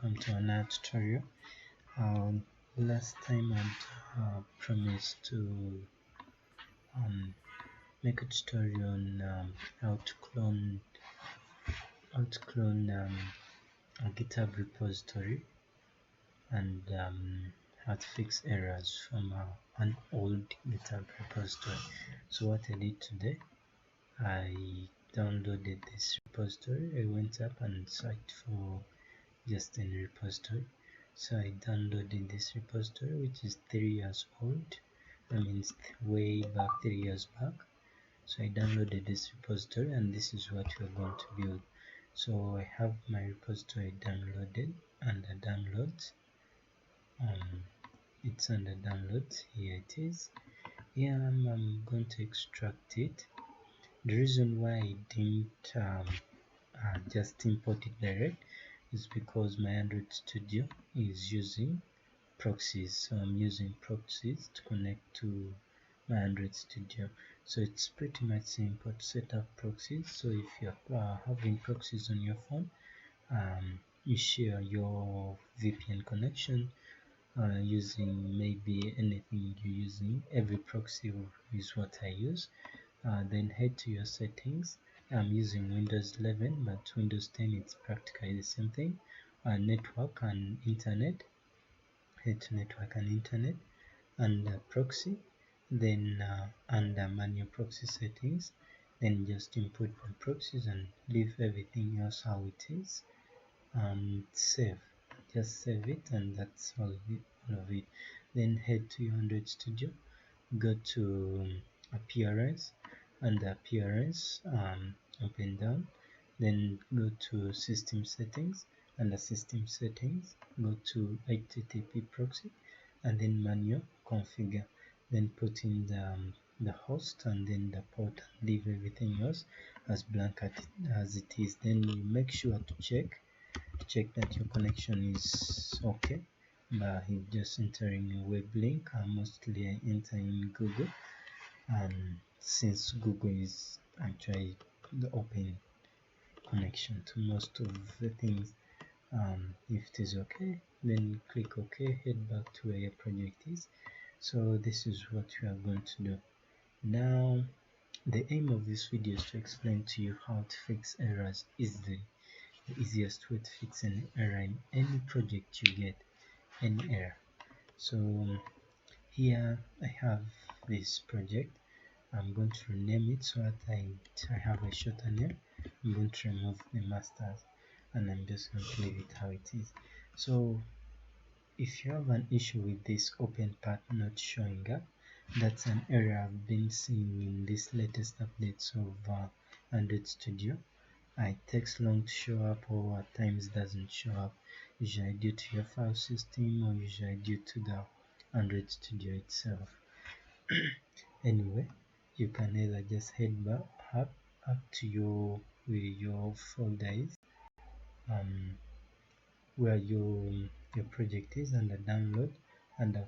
welcome to another tutorial. Last time I promised to make a tutorial on how to clone a GitHub repository and how to fix errors from an old GitHub repository. So what I did today, I downloaded this repository. I went up and searched for just in repository. So I downloaded this repository, which is 3 years old. I mean, it's way back 3 years back. So I downloaded this repository, and this is what we're going to build. So I have my repository downloaded under downloads. It's under downloads. Here it is. Here I'm going to extract it. The reason why I didn't just import it direct is because my Android Studio is using proxies. So I'm using proxies to connect to my Android Studio. So it's pretty much simple to set up proxies. So if you're having proxies on your phone, you share your VPN connection using maybe anything you're using. Every proxy is what I use. Then head to your settings. I'm using Windows 11, but Windows 10 it's practically the same thing. Network and internet. Head to network and internet, and proxy. Then under manual proxy settings, then just input the proxies and leave everything else how it is, and save. Just save it, and that's all of it. Then head to your Android Studio, go to appearance, and appearance, open down, then go to system settings. Under system settings, go to HTTP proxy, and then manual configure. Then put in the host and then the port, and leave everything else as blank as it is. Then you make sure to check that your connection is okay by just entering a web link. Mostly I enter in Google, since Google is actually the open connection to most of the things. If it is okay, then click OK, head back to where your project is. So this is what we are going to do now. The aim of this video is to explain to you how to fix errors easily. The easiest way to fix an error in any project you get, any error. So here I have this project. I'm going to rename it so that I have a shorter name. I'm going to remove the masters, and I'm just going to leave it how it is. So if you have an issue with this open path not showing up, that's an error I've been seeing in this latest updates of Android Studio. It takes long to show up, or at times doesn't show up, usually due to your file system or usually due to the Android Studio itself. Anyway, you can either just head back up to where your folder is, where your project is, under download, under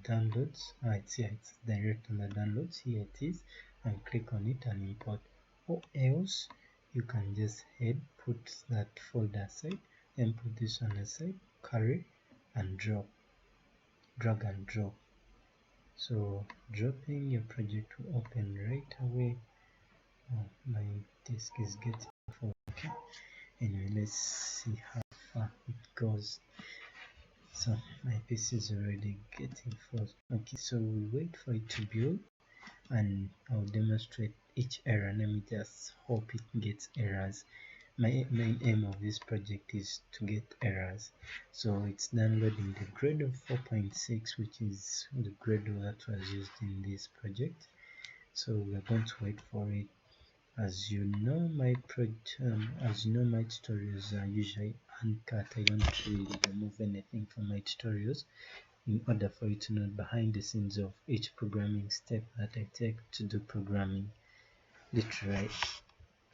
downloads. It's here, it's direct under downloads. Here it is, and click on it and import. Or else you can just put that folder aside, and put this one aside, carry and drag and drop. So dropping, your project will open right away. My disk is getting full. Okay, anyway, let's see how far it goes. So my PC is already getting full. Okay, so we wait for it to build, and I'll demonstrate each error. Let me just hope it gets errors. My main aim of this project is to get errors. So it's downloading the Gradle 4.6, which is the Gradle that was used in this project. So we're going to wait for it. As you know, my tutorials are usually uncut. I don't really remove anything from my tutorials, in order for you to know behind the scenes of each programming step that I take to do programming, literally,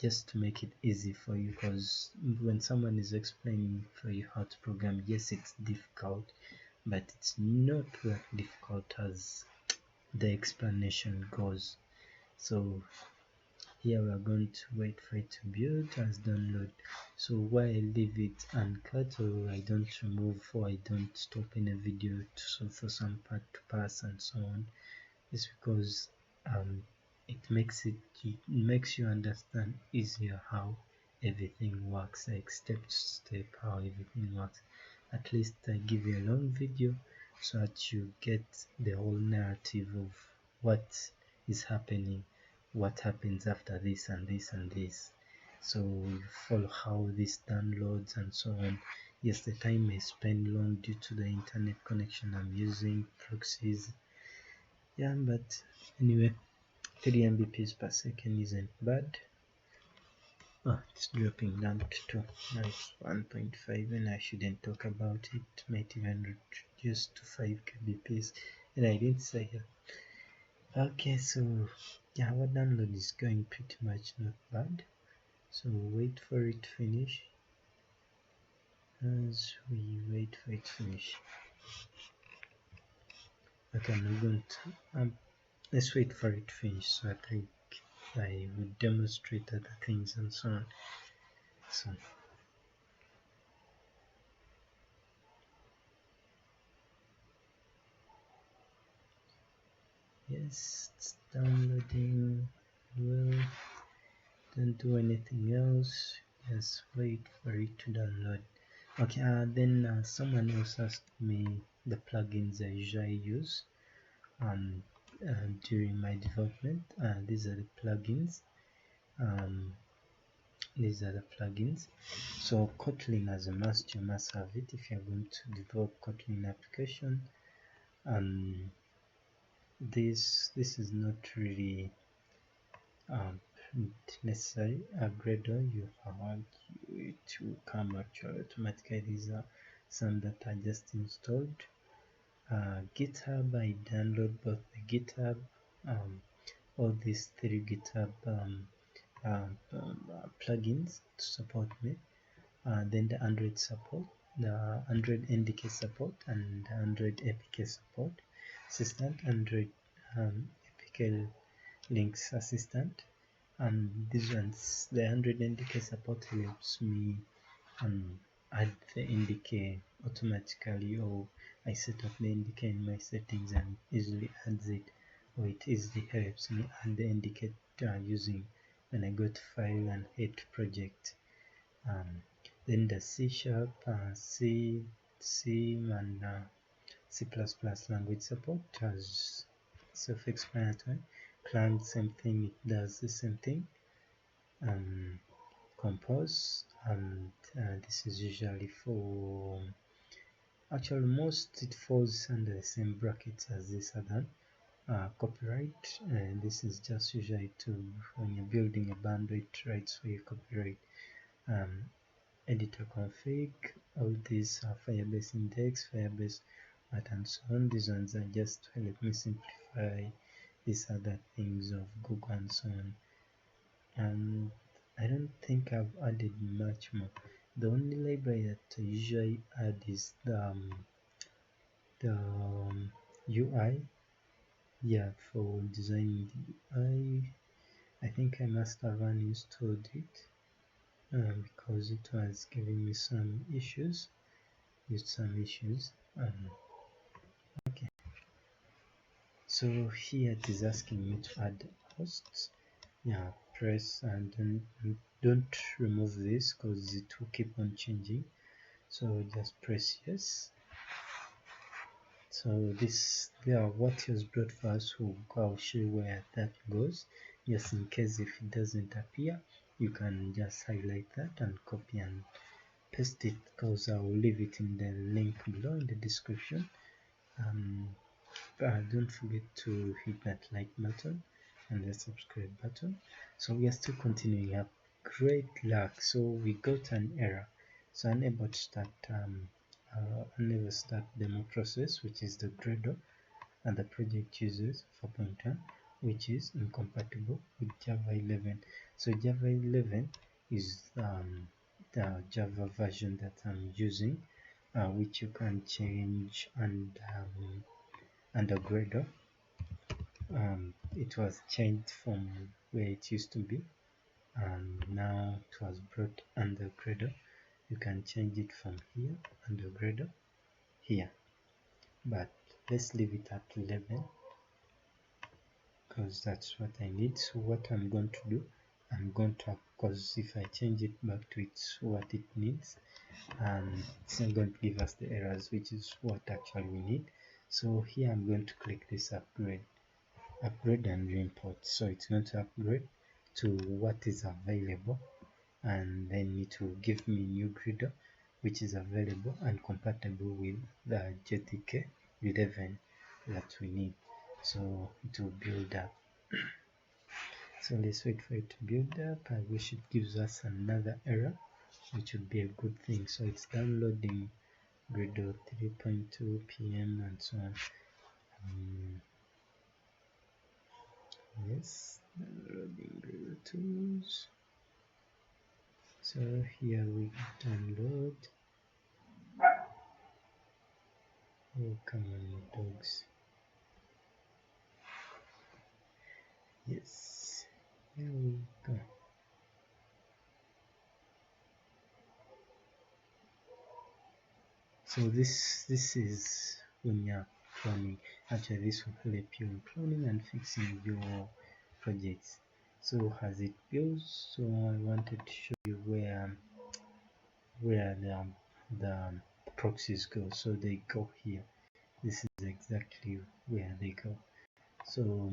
just to make it easy for you. Because when someone is explaining for you how to program, yes, it's difficult, but it's not that difficult as the explanation goes. So here we are going to wait for it to build as download. So why I leave it uncut, or I don't remove, or I don't stop in a video for some part to pass and so on, is because it makes you understand easier how everything works, like step to step how everything works. At least I give you a long video so that you get the whole narrative of what is happening, what happens after this and this and this. So you follow how this downloads and so on. Yes, the time may spend long due to the internet connection I'm using, proxies. Yeah, but anyway, 3 Mbps per second isn't bad. Oh, it's dropping down to 2. Now it's 1.5 and I shouldn't talk about it. Might even reduce to 5 kbps, and I didn't say it. Okay, so yeah, our download is going pretty much not bad. So wait for it to finish. As we wait for it to finish. Okay, I'm not going to let's wait for it to finish so I will demonstrate other things and so on. So yes, it's downloading. Well, don't do anything else, just wait for it to download. Okay, then someone else asked me the plugins I usually use during my development. These are the plugins. So Kotlin as a must, you must have it if you're going to develop Kotlin application. This is not really necessary. A Gradle, you have it will come actually automatically. These are some that are just installed. GitHub, I download both the GitHub, all these 3 GitHub plugins to support me. Then the Android support, the Android NDK support, and the Android APK support assistant, Android APK links assistant. And these ones, the Android NDK support helps me add the NDK automatically, or I set up the NDK in my settings and easily adds it, or it easily helps me add the NDK using when I go to file and hit project. Then the C#, C and C++ language support as self-explanatory. Clang, same thing, it does the same thing. Compose, and this is usually for, actually most it falls under the same brackets as this other. Copyright, and this is just usually to when you're building a band, it writes for your copyright. Editor config, all these are Firebase index, Firebase art and so on. These ones are just to help me simplify these other things of Google and so on. And I don't think I've added much more. The only library that I usually add is the UI. Yeah, for designing the UI, I think I must have uninstalled it because it was giving me some issues. Okay, so here it is asking me to add hosts. Yeah, press and don't remove this because it will keep on changing. So just press yes. So this, what was brought for us, I'll show you where that goes. Just in case if it doesn't appear, you can just highlight that and copy and paste it, because I will leave it in the link below in the description. Don't forget to hit that like button and the subscribe button. So we are still continuing up. Great luck. So we got an error, so unable to start demo process, which is the Gradle, and the project uses 4.1, which is incompatible with Java 11. So Java 11 is the Java version that I'm using, which you can change and under Gradle. It was changed from where it used to be. and now it was brought under gradle. You can change it from here under gradle here, but let's leave it at 11 because that's what I need. So what I'm going to do, I'm going to, because if I change it back to its what it needs, it's not going to give us the errors, which is what actually we need. So here I'm going to click this upgrade and re-import. So it's going to upgrade to what is available, and then it will give me new gradle which is available and compatible with the JTK 11 that we need. So it will build up. So let's wait for it to build up. I wish it gives us another error, which would be a good thing. So it's downloading Gradle 3.2 p.m. and so on. Yes, downloading Gradle tools. So here we download. Oh, come on, dogs. Yes, here we go. So this is when you're cloning. Actually, this will help you in cloning and fixing your projects. So as it goes, so I wanted to show you where the proxies go. So they go here. This is exactly where they go. So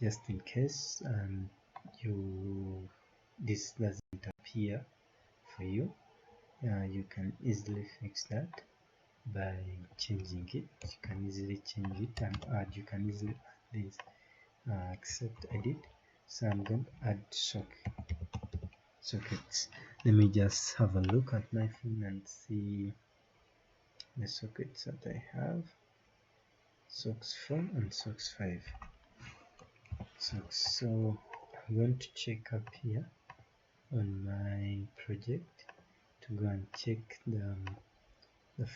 just in case this doesn't appear for you, you can easily fix that by changing it. You can easily change it and add. You can easily add this. Accept edit. So I'm going to add sockets. Let me just have a look at my phone and see the sockets that I have. Socks 4 and socks 5. So I'm going to check up here on my project to go and check the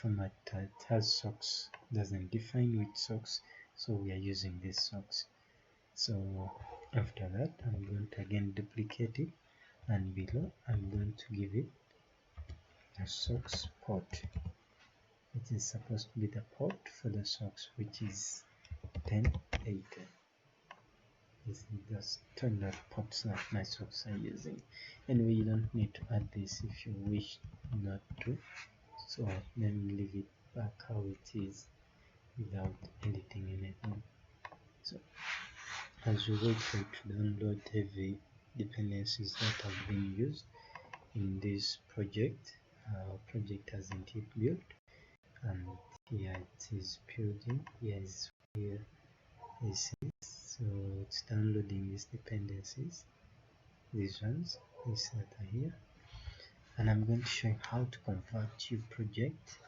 format that has socks, doesn't define which socks, so we are using these socks. So after that, I'm going to again duplicate it, and below I'm going to give it a socks port. It is supposed to be the port for the socks, which is 1080. This is just standard ports that my socks are using. Anyway, you don't need to add this if you wish not to. So let me leave it back how it is without editing anything. So as we wait for it to download heavy dependencies that have been used in this project, our project hasn't yet built, and here it is building. Here this is, so it's downloading these dependencies, these ones, these that are here, and I'm going to show you how to convert your project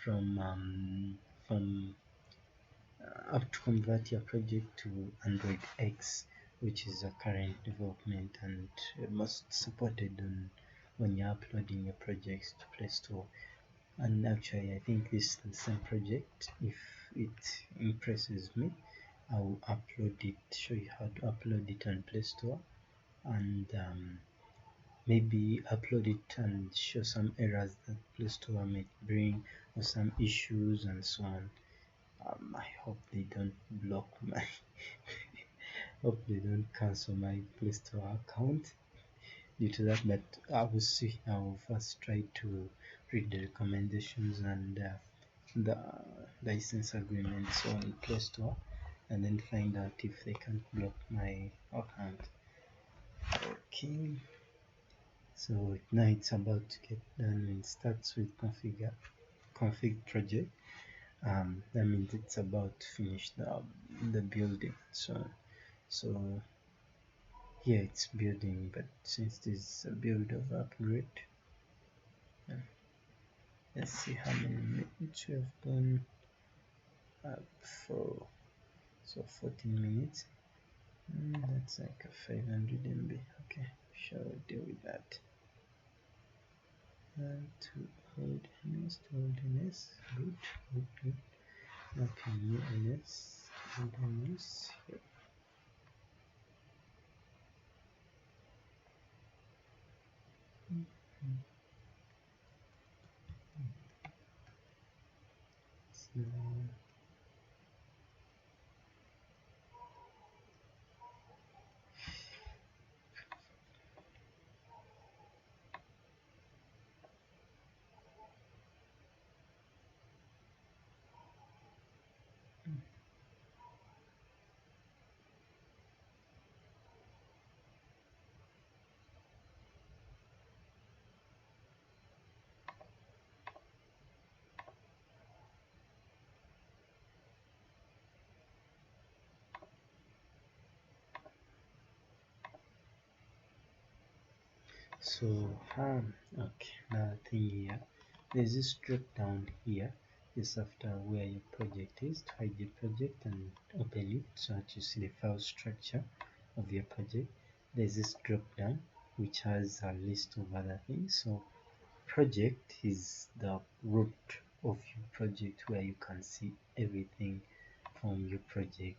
from how to convert your project to Android X, which is a current development and most supported when you're uploading your projects to Play Store. And actually, I think this is the same project. If it impresses me, I will upload it, show you how to upload it on Play Store, and maybe upload it and show some errors that Play Store might bring or some issues and so on. I hope they don't block my hope they don't cancel my Play Store account due to that, but I will see. I will first try to read the recommendations and the license agreements on Play Store, and then find out if they can block my account. Okay, so now it's about to get done. It starts with config project. That means it's about to finish the building. So here it's building, but since this is a build of upgrade, let's see how many minutes we have gone up for. So 14 minutes. That's like a 500 MB. Okay, shall we deal with that? To holdiness, good. Okay, new NS, holdiness. Yep. So, so okay, another thing here, there's this drop down here. This after where your project is, to hide your project and open it so that you see the file structure of your project. There's this drop down which has a list of other things. So project is the root of your project, where you can see everything from your project,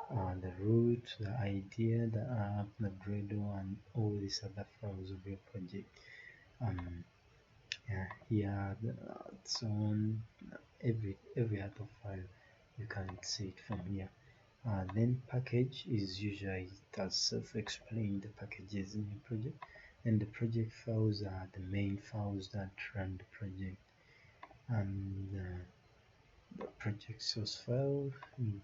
the root, the idea, the app, the Gradle, and all these other files of your project. Yeah, here so on, every other file you can see it from here. Then package is usually, it has self-explained, the packages in your project, and the project files are the main files that run the project, and the project source file, and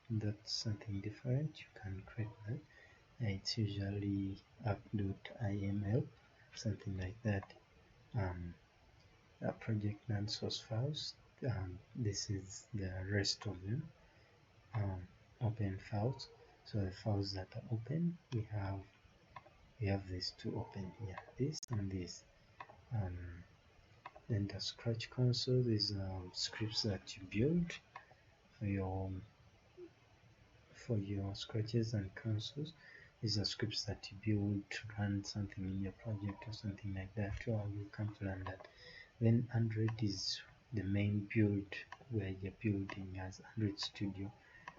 that's something different. You can create that. It's usually app.iml, something like that. Project non-source files. This is the rest of them. Open files. So the files that are open, we have these two open here, this and this. Then the Scratch console, these are scripts that you build for your scratches and consoles. These are scripts that you build to run something in your project or something like that, or you come to learn that. Then Android is the main build, where you're building as Android Studio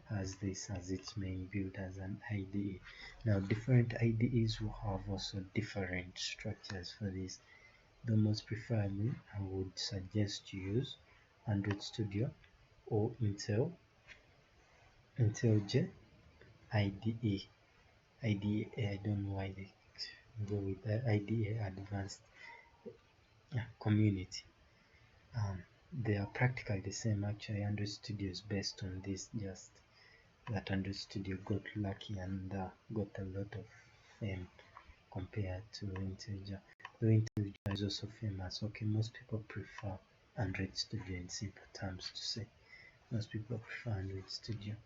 has this as its main build as an IDE. Now different IDEs will have also different structures for this. The most preferably, I would suggest you use Android Studio or IntelliJ IDE. IDE, I don't know why they go with that. IDE Advanced Community. They are practically the same. Actually, Android Studio is based on this, just that Android Studio got lucky and got a lot of fame compared to IntelliJ. Though IntelliJ is also famous. Okay, most people prefer Android Studio, in simple terms to say. Most people prefer Android Studio.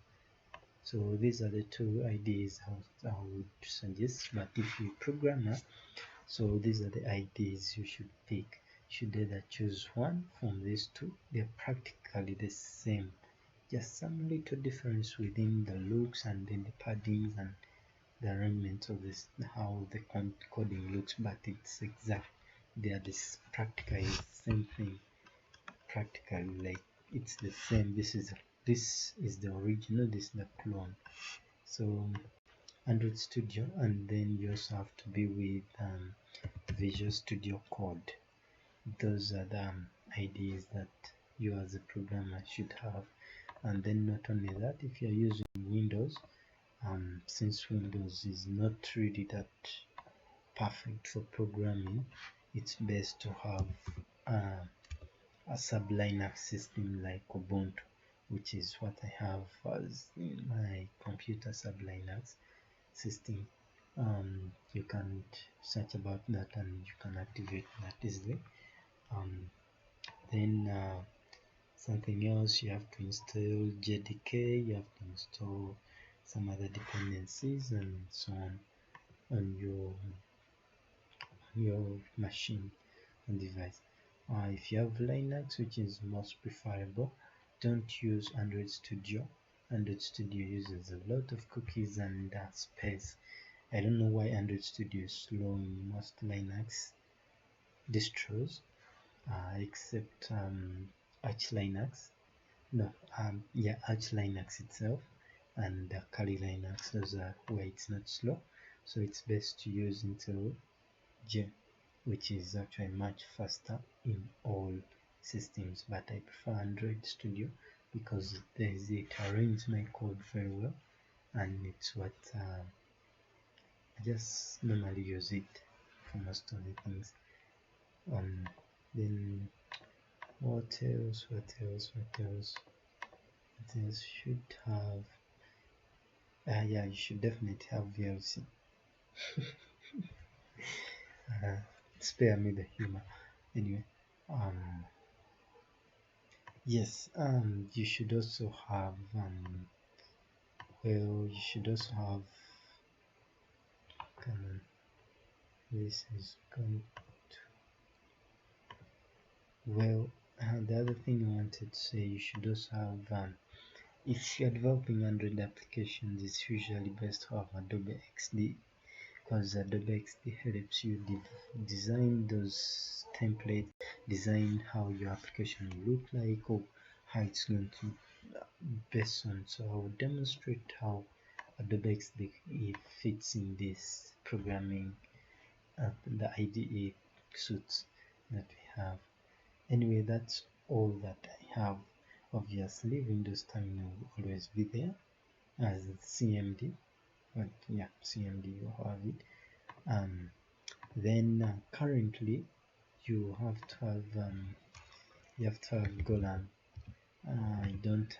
So these are the two ideas I would suggest. But if you're a programmer, so these are the ideas you should pick. You should either choose one from these two. They're practically the same, just some little difference within the looks and then the paddings and the arrangement of this, how the coding looks, but it's exact. They are this practically the same thing. Practically, like it's the same. This is the original. This is the clone. So Android Studio, and then you also have to be with Visual Studio Code. Those are the ideas that you as a programmer should have. And then not only that, if you're using Windows, since Windows is not really that perfect for programming, it's best to have a sub-Linux system like Ubuntu, which is what I have as in my computer, sub-Linux system. You can search about that and you can activate that easily. Then something else, you have to install JDK, you have to install some other dependencies and so on your machine and device. If you have Linux, which is most preferable, don't use Android Studio. Android Studio uses a lot of cookies and space. I don't know why Android Studio is slow in most Linux distros, except Arch Linux. No, yeah, Arch Linux itself and Kali Linux. Those are where it's not slow. So it's best to use IntelliJ which is actually much faster in all systems, but I prefer Android Studio because it arranges my code very well, and it's what I just normally use it for most of the things. Then what else should have yeah, you should definitely have VLC. Spare me the humor. Anyway, yes, you should also have well, you should also have this is going to, well, the other thing I wanted to say, you should also have if you're developing Android applications, it's usually best to have Adobe XD, because Adobe XD helps you design those templates, design how your application will look like, or how it's going to based on. So I will demonstrate how Adobe XD fits in this programming, the IDE suits that we have. Anyway, that's all that I have. Obviously, Windows Terminal will always be there as CMD, but yeah, CMD you have it. Then currently you have to have Golan. I don't.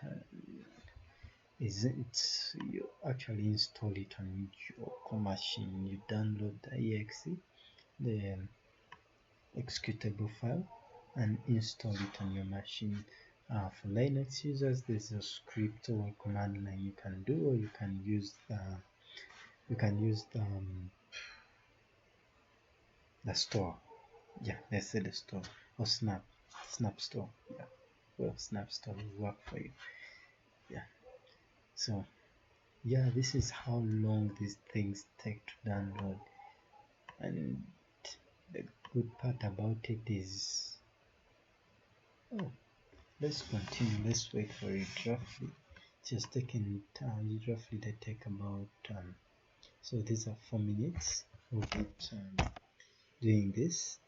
Isn't you actually install it on your machine? You download the exe, the executable file, and install it on your machine. For Linux users, there's a script or command line you can do, or you can use the store. Yeah, let's say the store, or Snap Store. Yeah, well, Snap Store will work for you. Yeah. So yeah, this is how long these things take to download, and the good part about it is, oh, let's continue. Let's wait for it. Roughly, just taking time. Roughly, they take about so these are 4 minutes of it doing this,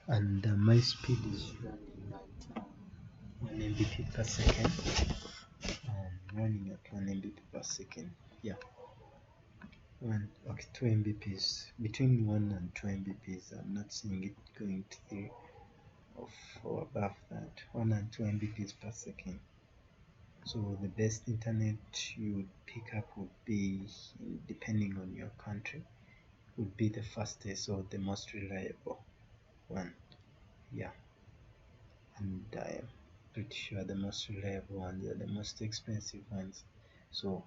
and my speed is running at 1 Mbp per second. Running at 1 Mbp per second. Yeah. 2 Mbps, between 1 and 2 Mbps. I'm not seeing it going to 3 or above that. 1 and 2 Mbps per second. So the best internet you would pick up would be, depending on your country, would be the fastest or the most reliable one. Yeah, and I am pretty sure the most reliable ones are the most expensive ones. So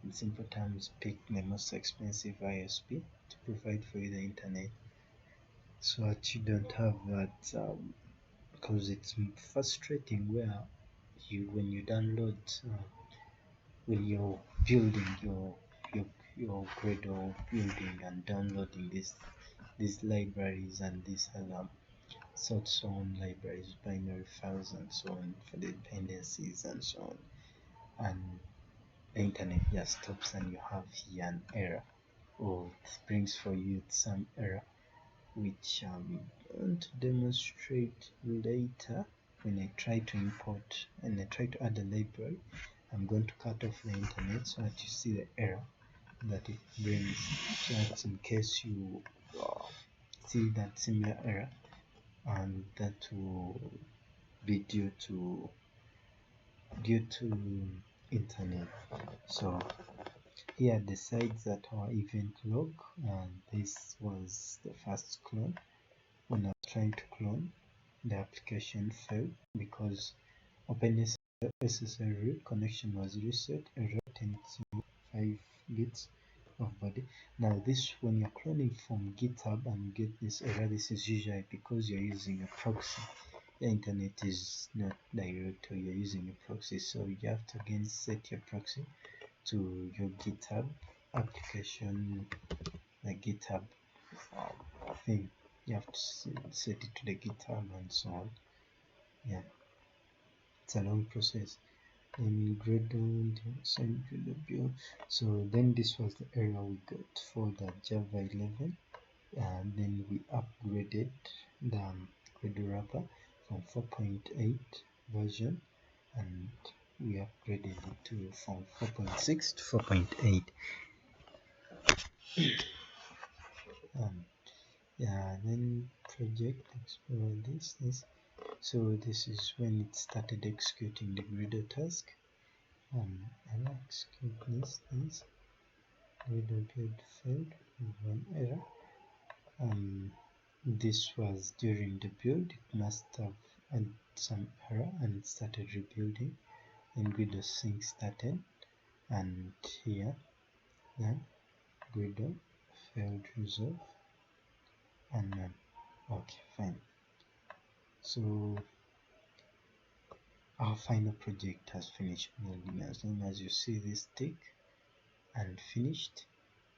in simple terms, pick the most expensive ISP to provide for you the internet, so that you don't have that, because it's frustrating where when you download, when you're building your Gradle building and downloading these libraries and these sorts on libraries, binary files and so on, for the dependencies and so on, and the internet just stops and you have here an error, or it brings for you some error, which I'm going to demonstrate later. When I try to import and I try to add a library, I'm going to cut off the internet so that you see the error that it brings, so that in case you see that similar error, and that will be due to internet. So here are the sites that are event log, and this was the first clone. When I was trying to clone, the application failed because OpenSSL root connection was reset, error 10.5 bits of body. Now this, when you're cloning from GitHub and you get this error, this is usually because you're using a proxy. The internet is not direct, or you're using a proxy, so you have to again set your proxy to your GitHub application, the GitHub thing. You have to set it to the GitHub and so on. Yeah, it's a long process. Then Gradle, send to the build. So then this was the error we got for the Java 11 then we upgraded the Gradle wrapper from 4.8 version, and we upgraded it to from 4.6 to 4.8. Yeah, then project explore this. So this is when it started executing the Gradle task. And execute this Gradle build failed with one error. This was during the build. It must have had some error and it started rebuilding. Then Gradle sync started, and here Gradle failed resolve and none. Okay, fine. So our final project has finished building. As long as you see this tick and finished,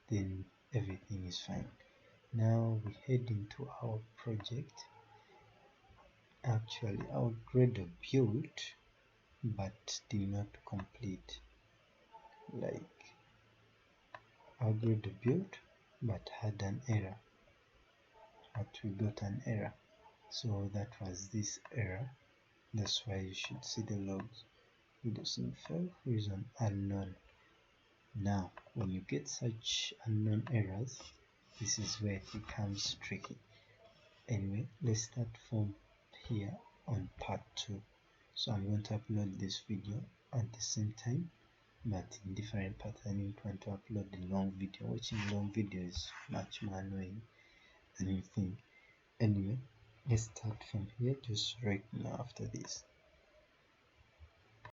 then everything is fine. Now we head into our project. Actually, our Gradle built but did not complete. Like, our Gradle built but had an error. But we got an error. So that was this error. That's why you should see the logs. Reducing fail, reason unknown. Now, when you get such unknown errors, this is where it becomes tricky. Anyway, let's start from here on part 2. So I'm going to upload this video at the same time, but in different parts. I didn't want to upload the long video. Watching long video is much more annoying than you think. Anyway, let's start from here just right now after this.